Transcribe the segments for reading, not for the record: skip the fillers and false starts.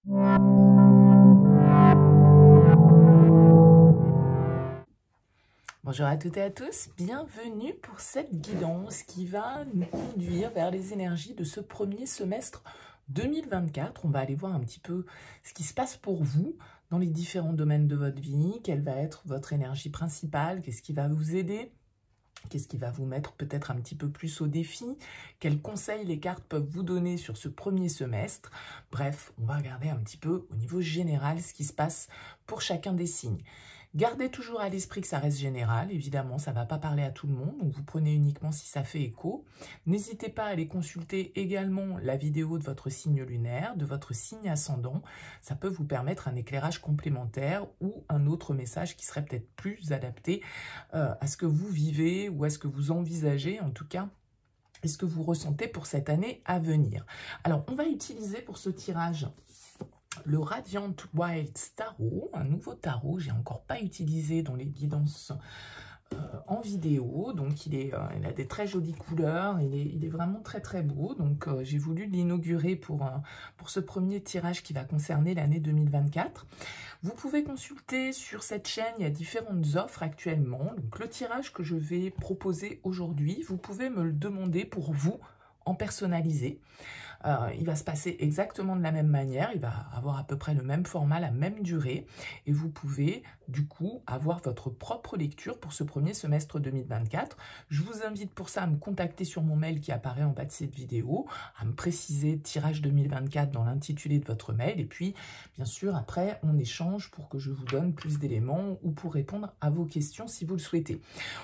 Bonjour à toutes et à tous, bienvenue pour cette guidance qui va nous conduire vers les énergies de ce premier semestre 2024. On va aller voir un petit peu ce qui se passe pour vous dans les différents domaines de votre vie, quelle va être votre énergie principale, qu'est-ce qui va vous aider, qu'est-ce qui va vous mettre peut-être un petit peu plus au défi, quels conseils les cartes peuvent vous donner sur ce premier semestre. Bref, on va regarder un petit peu au niveau général ce qui se passe pour chacun des signes. Gardez toujours à l'esprit que ça reste général, évidemment, ça ne va pas parler à tout le monde, donc vous prenez uniquement si ça fait écho. N'hésitez pas à aller consulter également la vidéo de votre signe lunaire, de votre signe ascendant. Ça peut vous permettre un éclairage complémentaire ou un autre message qui serait peut-être plus adapté à ce que vous vivez ou à ce que vous envisagez, en tout cas, et ce que vous ressentez pour cette année à venir. Alors, on va utiliser pour ce tirage le Radiant Wild Tarot, un nouveau tarot, j'ai encore pas utilisé dans les guidances en vidéo, donc il a des très jolies couleurs, il est vraiment très très beau, donc j'ai voulu l'inaugurer pour ce premier tirage qui va concerner l'année 2024. Vous pouvez consulter sur cette chaîne, il y a différentes offres actuellement, donc le tirage que je vais proposer aujourd'hui, vous pouvez me le demander pour vous en personnalisé. Il va se passer exactement de la même manière, il va avoir à peu près le même format, la même durée, et vous pouvez du coup avoir votre propre lecture pour ce premier semestre 2024. Je vous invite pour ça à me contacter sur mon mail qui apparaît en bas de cette vidéo, à me préciser tirage 2024 dans l'intitulé de votre mail, et puis bien sûr après on échange pour que je vous donne plus d'éléments ou pour répondre à vos questions si vous le souhaitez.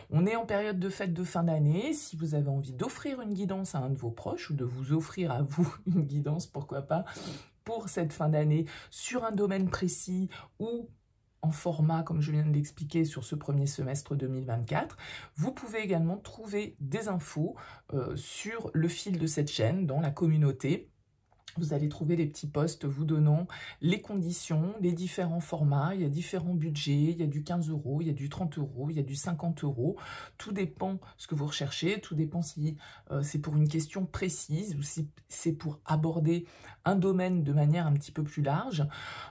On est en période de fête de fin d'année, si vous avez envie d'offrir une guidance à un de vos proches ou de vous offrir à vous une guidance, pourquoi pas, pour cette fin d'année sur un domaine précis ou en format, comme je viens de l'expliquer, sur ce premier semestre 2024. Vous pouvez également trouver des infos sur le fil de cette chaîne, dans la communauté. Vous allez trouver des petits posts vous donnant les conditions, les différents formats, il y a différents budgets, il y a du 15 €, il y a du 30 €, il y a du 50 €. Tout dépend ce que vous recherchez, tout dépend si c'est pour une question précise ou si c'est pour aborder un domaine de manière un petit peu plus large.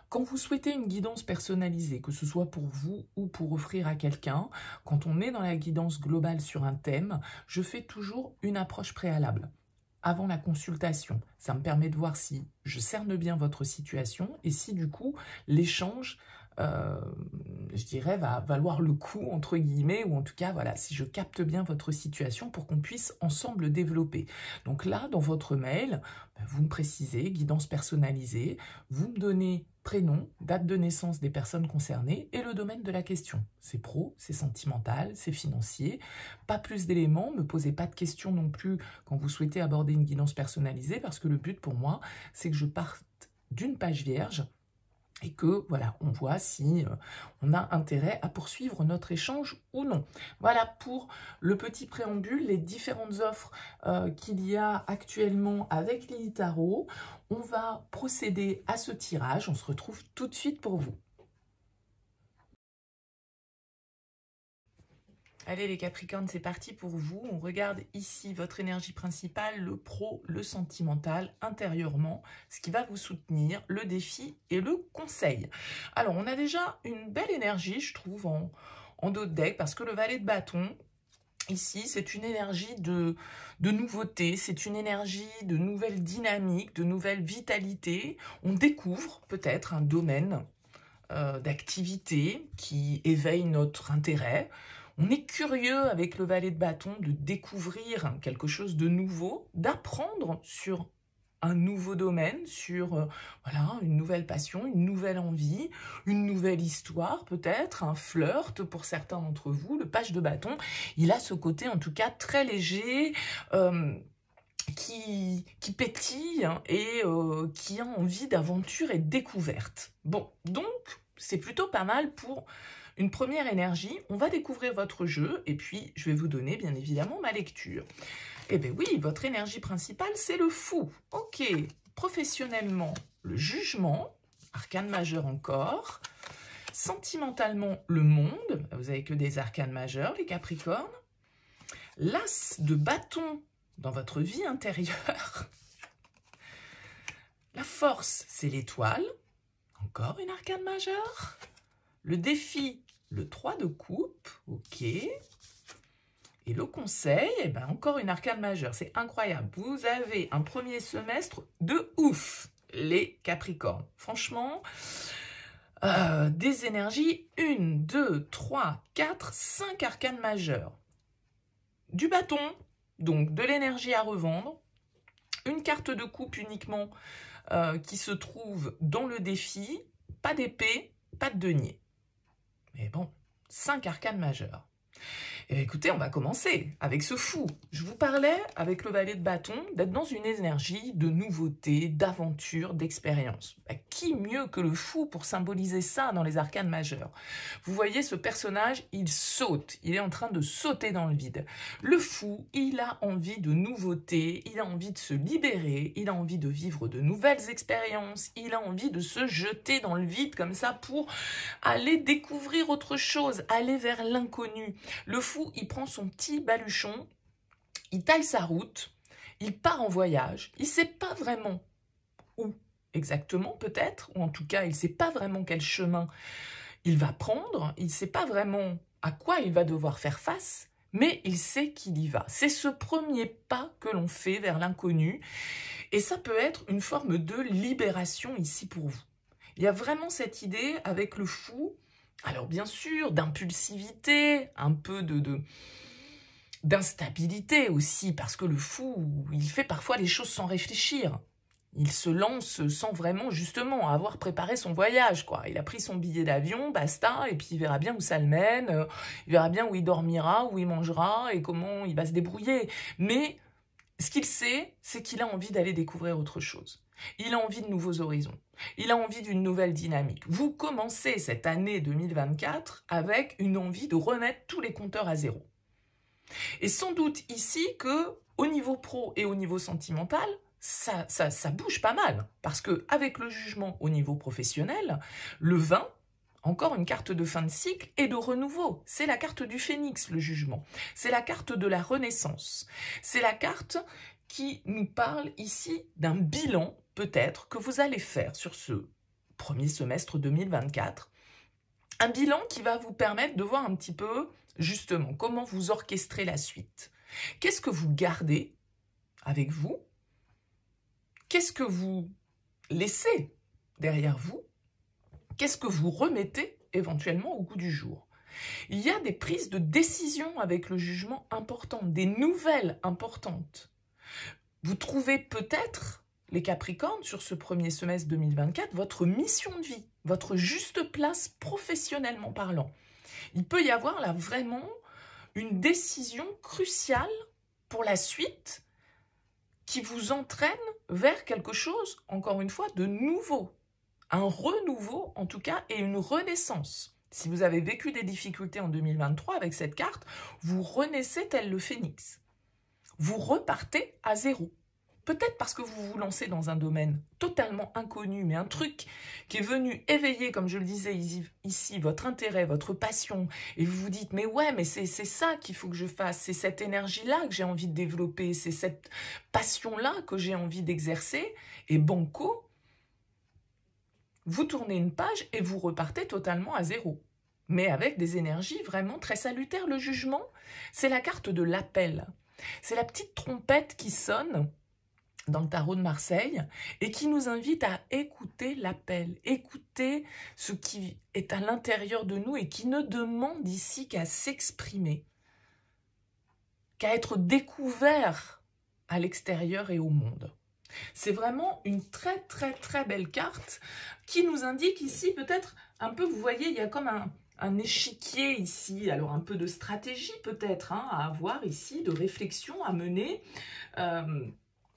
Quand vous souhaitez une guidance personnalisée, que ce soit pour vous ou pour offrir à quelqu'un, quand on est dans la guidance globale sur un thème, je fais toujours une approche préalable avant la consultation. Ça me permet de voir si je cerne bien votre situation et si du coup l'échange, je dirais, va valoir le coup entre guillemets, ou en tout cas voilà, si je capte bien votre situation pour qu'on puisse ensemble développer. Donc là, dans votre mail, vous me précisez guidance personnalisée, vous me donnez prénom, date de naissance des personnes concernées et le domaine de la question. C'est pro, c'est sentimental, c'est financier. Pas plus d'éléments, ne me posez pas de questions non plus quand vous souhaitez aborder une guidance personnalisée, parce que le but pour moi, c'est que je parte d'une page vierge et que, voilà, on voit si on a intérêt à poursuivre notre échange ou non. Voilà pour le petit préambule, les différentes offres qu'il y a actuellement avec Lily Tarot. On va procéder à ce tirage, on se retrouve tout de suite pour vous. Allez les Capricornes, c'est parti pour vous. On regarde ici votre énergie principale, le pro, le sentimental, intérieurement, ce qui va vous soutenir, le défi et le conseil. Alors, on a déjà une belle énergie, je trouve, en dos de deck, parce que le valet de bâton, ici, c'est une énergie de nouveauté, c'est une énergie de nouvelle dynamique, de nouvelle vitalité. On découvre peut-être un domaine d'activité qui éveille notre intérêt. On est curieux avec le valet de bâton de découvrir quelque chose de nouveau, d'apprendre sur un nouveau domaine, sur voilà, une nouvelle passion, une nouvelle envie, une nouvelle histoire peut-être, un flirt pour certains d'entre vous. Le page de bâton, il a ce côté en tout cas très léger, qui pétille et qui a envie d'aventure et de découverte. Bon, donc c'est plutôt pas mal pour une première énergie. On va découvrir votre jeu et puis je vais vous donner bien évidemment ma lecture. Eh bien oui, votre énergie principale, c'est le fou. Ok, professionnellement, le jugement, arcane majeur encore. Sentimentalement, le monde, vous avez que des arcanes majeurs, les Capricornes. L'as de bâton dans votre vie intérieure. La force, c'est l'étoile. Encore une arcane majeure. Le défi, le 3 de coupe. Ok. Et le conseil, eh ben, encore une arcane majeure. C'est incroyable. Vous avez un premier semestre de ouf, les Capricornes. Franchement, des énergies, 1, 2, 3, 4, 5 arcanes majeures. Du bâton, donc de l'énergie à revendre. Une carte de coupe uniquement qui se trouve dans le défi. Pas d'épée, pas de denier. Mais bon, 5 arcanes majeures. Et écoutez, on va commencer avec ce fou. Je vous parlais, avec le valet de bâton, d'être dans une énergie de nouveauté, d'aventure, d'expérience. Qui mieux que le fou pour symboliser ça dans les arcanes majeures? Vous voyez, ce personnage, il saute. Il est en train de sauter dans le vide. Le fou, il a envie de nouveauté, il a envie de se libérer, il a envie de vivre de nouvelles expériences, il a envie de se jeter dans le vide comme ça pour aller découvrir autre chose, aller vers l'inconnu. Le fou, il prend son petit baluchon, il taille sa route, il part en voyage, il ne sait pas vraiment où exactement peut-être, ou en tout cas il ne sait pas vraiment quel chemin il va prendre, il ne sait pas vraiment à quoi il va devoir faire face, mais il sait qu'il y va. C'est ce premier pas que l'on fait vers l'inconnu, et ça peut être une forme de libération ici pour vous. Il y a vraiment cette idée avec le fou, alors bien sûr, d'impulsivité, un peu d'instabilité aussi, parce que le fou, il fait parfois les choses sans réfléchir. Il se lance sans vraiment, justement, avoir préparé son voyage, quoi. Il a pris son billet d'avion, basta, et puis il verra bien où ça le mène, il verra bien où il dormira, où il mangera, et comment il va se débrouiller. Mais ce qu'il sait, c'est qu'il a envie d'aller découvrir autre chose. Il a envie de nouveaux horizons. Il a envie d'une nouvelle dynamique. Vous commencez cette année 2024 avec une envie de remettre tous les compteurs à zéro. Et sans doute ici que, au niveau pro et au niveau sentimental, ça bouge pas mal. Parce qu'avec le jugement au niveau professionnel, le 20, encore une carte de fin de cycle et de renouveau. C'est la carte du phénix, le jugement. C'est la carte de la renaissance. C'est la carte qui nous parle ici d'un bilan, peut-être, que vous allez faire sur ce premier semestre 2024. Un bilan qui va vous permettre de voir un petit peu, justement, comment vous orchestrez la suite. Qu'est-ce que vous gardez avec vous? Qu'est-ce que vous laissez derrière vous? Qu'est-ce que vous remettez éventuellement au goût du jour? Il y a des prises de décision avec le jugement importantes, des nouvelles importantes. Vous trouvez peut-être, les Capricornes, sur ce premier semestre 2024, votre mission de vie, votre juste place professionnellement parlant. Il peut y avoir là vraiment une décision cruciale pour la suite qui vous entraîne vers quelque chose, encore une fois, de nouveau. Un renouveau, en tout cas, et une renaissance. Si vous avez vécu des difficultés en 2023 avec cette carte, vous renaissez tel le phénix. Vous repartez à zéro. Peut-être parce que vous vous lancez dans un domaine totalement inconnu, mais un truc qui est venu éveiller, comme je le disais ici, votre intérêt, votre passion, et vous vous dites, mais ouais, mais c'est ça qu'il faut que je fasse, c'est cette énergie-là que j'ai envie de développer, c'est cette passion-là que j'ai envie d'exercer, et banco, vous tournez une page et vous repartez totalement à zéro. Mais avec des énergies vraiment très salutaires. Le jugement, c'est la carte de l'appel. C'est la petite trompette qui sonne dans le tarot de Marseille et qui nous invite à écouter l'appel, écouter ce qui est à l'intérieur de nous et qui ne demande ici qu'à s'exprimer, qu'à être découvert à l'extérieur et au monde. C'est vraiment une très très très belle carte qui nous indique ici peut-être un peu, vous voyez, il y a comme un échiquier ici, alors un peu de stratégie peut-être à avoir ici, de réflexion à mener.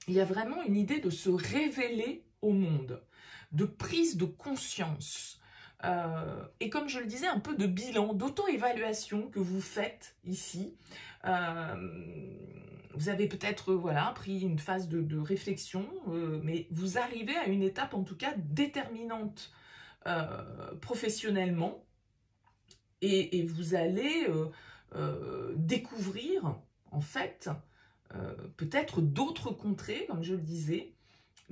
Il y a vraiment une idée de se révéler au monde, de prise de conscience. Et comme je le disais, un peu de bilan, d'auto-évaluation que vous faites ici. Vous avez peut-être pris une phase de réflexion, mais vous arrivez à une étape en tout cas déterminante professionnellement et vous allez découvrir en fait peut-être d'autres contrées, comme je le disais,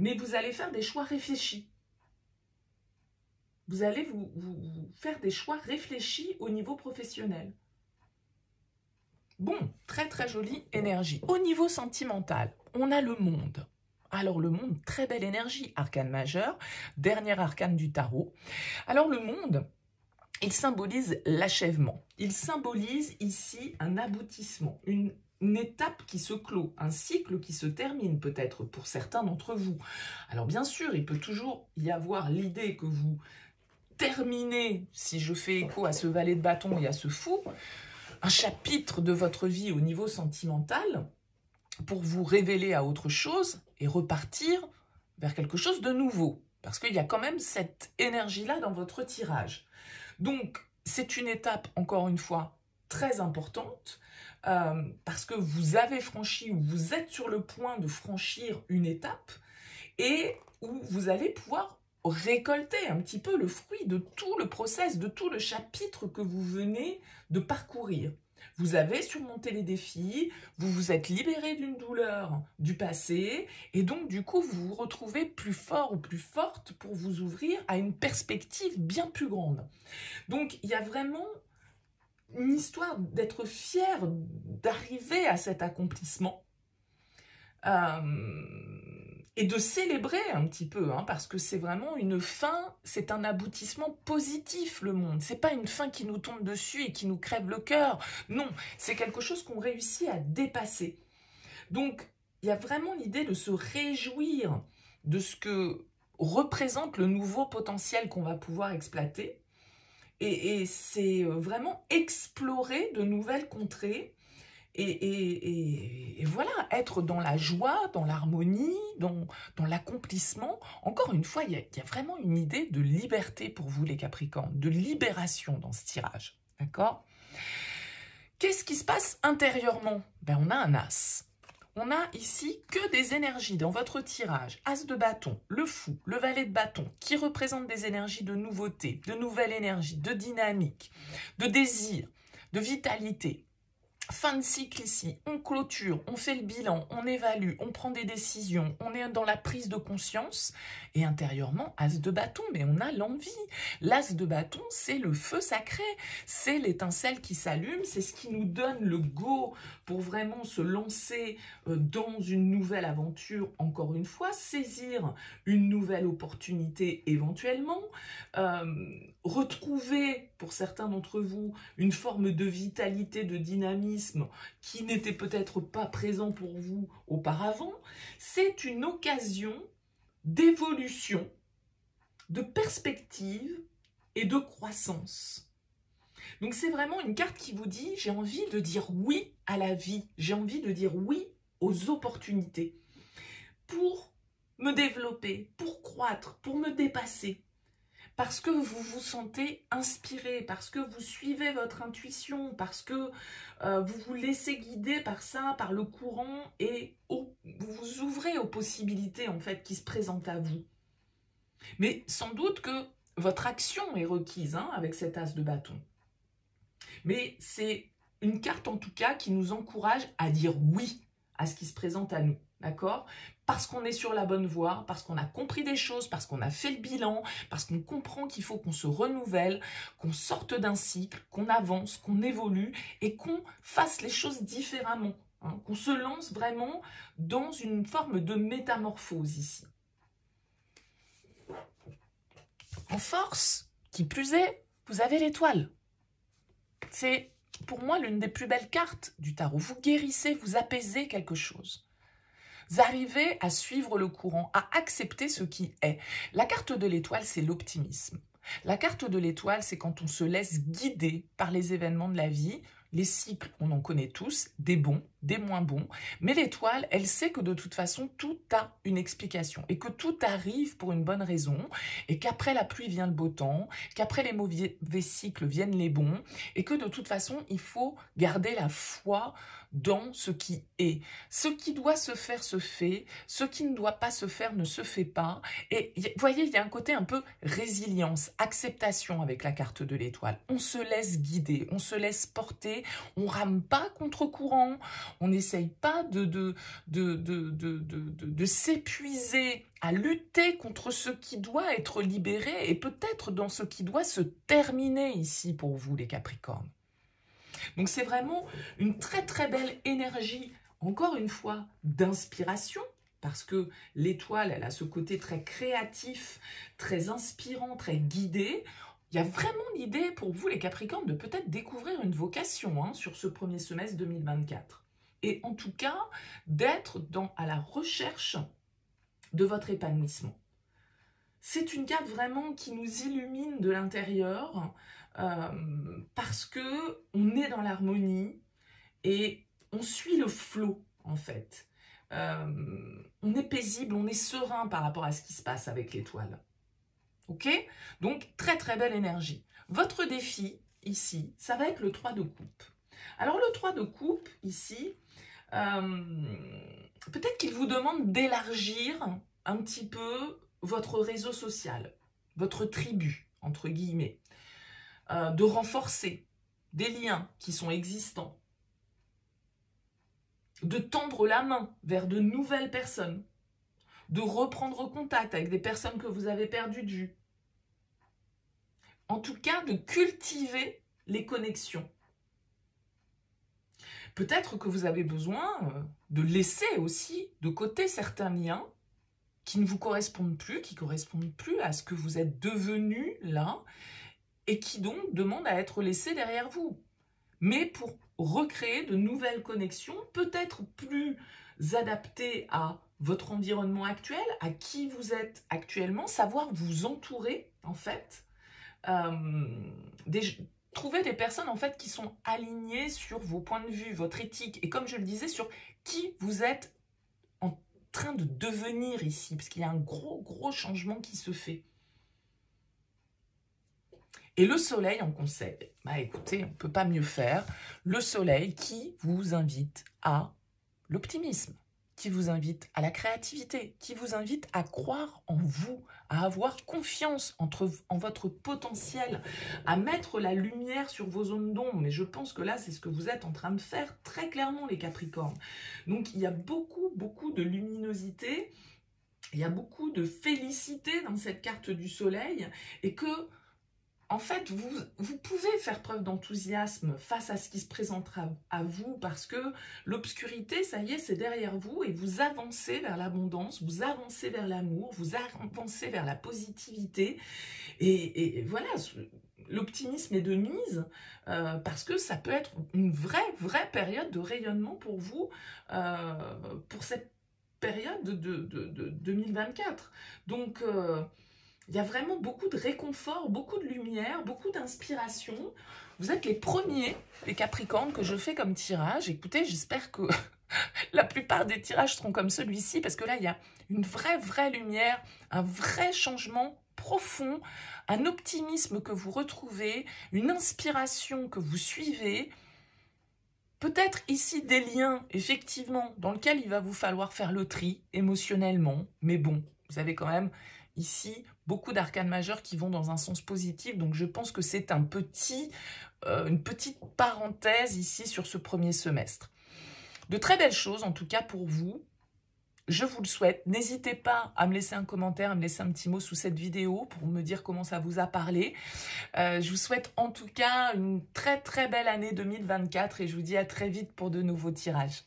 mais vous allez faire des choix réfléchis. Vous allez vous faire des choix réfléchis au niveau professionnel. Bon, très très jolie énergie. Au niveau sentimental, on a le monde. Alors le monde, très belle énergie, arcane majeur, dernier arcane du tarot. Alors le monde, il symbolise l'achèvement. Il symbolise ici un aboutissement, une étape qui se clôt, un cycle qui se termine peut-être pour certains d'entre vous. Alors bien sûr, il peut toujours y avoir l'idée que vous terminez, si je fais écho à ce valet de bâton et à ce fou, un chapitre de votre vie au niveau sentimental pour vous révéler à autre chose et repartir vers quelque chose de nouveau. Parce qu'il y a quand même cette énergie-là dans votre tirage. Donc, c'est une étape, encore une fois, très importante parce que vous avez franchi ou vous êtes sur le point de franchir une étape et où vous allez pouvoir récolter un petit peu le fruit de tout le process, de tout le chapitre que vous venez de parcourir. Vous avez surmonté les défis, vous vous êtes libéré d'une douleur du passé et donc du coup vous vous retrouvez plus fort ou plus forte pour vous ouvrir à une perspective bien plus grande. Donc il y a vraiment une histoire d'être fier d'arriver à cet accomplissement. Et de célébrer un petit peu, hein, parce que c'est vraiment une fin, c'est un aboutissement positif, le monde. C'est pas une fin qui nous tombe dessus et qui nous crève le cœur. Non, c'est quelque chose qu'on réussit à dépasser. Donc, il y a vraiment l'idée de se réjouir de ce que représente le nouveau potentiel qu'on va pouvoir exploiter. Et c'est vraiment explorer de nouvelles contrées. Et voilà, être dans la joie, dans l'harmonie, dans l'accomplissement. Encore une fois, il y a vraiment une idée de liberté pour vous, les Capricornes, de libération dans ce tirage. D'accord ? Qu'est-ce qui se passe intérieurement ? Ben, on a un as. On a ici que des énergies dans votre tirage. As de bâton, le fou, le valet de bâton, qui représentent des énergies de nouveauté, de nouvelle énergie, de dynamique, de désir, de vitalité. Fin de cycle ici, on clôture, on fait le bilan, on évalue, on prend des décisions, on est dans la prise de conscience et intérieurement, as de bâton, mais on a l'envie. L'as de bâton, c'est le feu sacré, c'est l'étincelle qui s'allume, c'est ce qui nous donne le go pour vraiment se lancer dans une nouvelle aventure, encore une fois, saisir une nouvelle opportunité éventuellement, retrouver pour certains d'entre vous une forme de vitalité, de dynamisme qui n'était peut-être pas présent pour vous auparavant. C'est une occasion d'évolution, de perspective et de croissance. Donc c'est vraiment une carte qui vous dit, j'ai envie de dire oui à la vie, j'ai envie de dire oui aux opportunités pour me développer, pour croître, pour me dépasser. Parce que vous vous sentez inspiré, parce que vous suivez votre intuition, parce que vous vous laissez guider par ça, par le courant, et vous vous ouvrez aux possibilités en fait qui se présentent à vous. Mais sans doute que votre action est requise hein, avec cet as de bâton. Mais c'est une carte en tout cas qui nous encourage à dire oui à ce qui se présente à nous, d'accord ? Parce qu'on est sur la bonne voie, parce qu'on a compris des choses, parce qu'on a fait le bilan, parce qu'on comprend qu'il faut qu'on se renouvelle, qu'on sorte d'un cycle, qu'on avance, qu'on évolue et qu'on fasse les choses différemment, hein, qu'on se lance vraiment dans une forme de métamorphose ici. En force, qui plus est, vous avez l'étoile. C'est pour moi l'une des plus belles cartes du tarot. Vous guérissez, vous apaisez quelque chose. Vous arrivez à suivre le courant, à accepter ce qui est. La carte de l'étoile, c'est l'optimisme. La carte de l'étoile, c'est quand on se laisse guider par les événements de la vie. Les cycles, on en connaît tous, des bons, des moins bons. Mais l'étoile, elle sait que de toute façon, tout a une explication et que tout arrive pour une bonne raison et qu'après la pluie vient le beau temps, qu'après les mauvais cycles viennent les bons et que de toute façon, il faut garder la foi dans ce qui est. Ce qui doit se faire se fait, ce qui ne doit pas se faire ne se fait pas. Et vous voyez, il y a un côté un peu résilience, acceptation avec la carte de l'étoile. On se laisse guider, on se laisse porter libérer. On rame pas contre courant, on n'essaye pas de s'épuiser à lutter contre ce qui doit être libéré et peut-être dans ce qui doit se terminer ici pour vous les Capricornes. Donc c'est vraiment une très très belle énergie, encore une fois, d'inspiration, parce que l'étoile, elle a ce côté très créatif, très inspirant, très guidé. Il y a vraiment l'idée pour vous, les Capricornes, de peut-être découvrir une vocation sur ce premier semestre 2024. Et en tout cas, d'être à la recherche de votre épanouissement. C'est une carte vraiment qui nous illumine de l'intérieur parce que on est dans l'harmonie et on suit le flot, en fait. On est paisible, on est serein par rapport à ce qui se passe avec l'étoile. Ok? Donc, très très belle énergie. Votre défi, ici, ça va être le 3 de coupe. Alors, le 3 de coupe, ici, peut-être qu'il vous demande d'élargir un petit peu votre réseau social, votre tribu, entre guillemets, de renforcer des liens qui sont existants, de tendre la main vers de nouvelles personnes, de reprendre contact avec des personnes que vous avez perdues de vue. En tout cas, de cultiver les connexions. Peut-être que vous avez besoin de laisser aussi de côté certains liens qui ne vous correspondent plus, qui ne correspondent plus à ce que vous êtes devenu là, et qui donc demandent à être laissés derrière vous. Mais pour recréer de nouvelles connexions, peut-être plus adaptées à votre environnement actuel, à qui vous êtes actuellement, savoir vous entourer, en fait, trouver des personnes, en fait, qui sont alignées sur vos points de vue, votre éthique, et comme je le disais, sur qui vous êtes en train de devenir ici, parce qu'il y a un gros changement qui se fait. Et le soleil en conseil, bah écoutez, on ne peut pas mieux faire. Le soleil qui vous invite à l'optimisme, qui vous invite à la créativité, qui vous invite à croire en vous, à avoir confiance en votre potentiel, à mettre la lumière sur vos zones d'ombre. Mais je pense que là, c'est ce que vous êtes en train de faire très clairement, les Capricornes. Donc, il y a beaucoup de luminosité, il y a beaucoup de félicité dans cette carte du soleil et que en fait, vous pouvez faire preuve d'enthousiasme face à ce qui se présentera à vous parce que l'obscurité, ça y est, c'est derrière vous et vous avancez vers l'abondance, vous avancez vers l'amour, vous avancez vers la positivité. Et voilà, l'optimisme est de mise parce que ça peut être une vraie période de rayonnement pour vous, pour cette période de 2024. Donc, il y a vraiment beaucoup de réconfort, beaucoup de lumière, beaucoup d'inspiration. Vous êtes les premiers, les Capricornes, que je fais comme tirage. Écoutez, j'espère que la plupart des tirages seront comme celui-ci, parce que là, il y a une vraie lumière, un vrai changement profond, un optimisme que vous retrouvez, une inspiration que vous suivez. Peut-être ici des liens, effectivement, dans lesquels il va vous falloir faire le tri émotionnellement. Mais bon, vous avez quand même ici beaucoup d'arcanes majeures qui vont dans un sens positif. Donc je pense que c'est une petite parenthèse ici sur ce premier semestre. De très belles choses en tout cas pour vous. Je vous le souhaite. N'hésitez pas à me laisser un commentaire, à me laisser un petit mot sous cette vidéo pour me dire comment ça vous a parlé. Je vous souhaite en tout cas une très belle année 2024 et je vous dis à très vite pour de nouveaux tirages.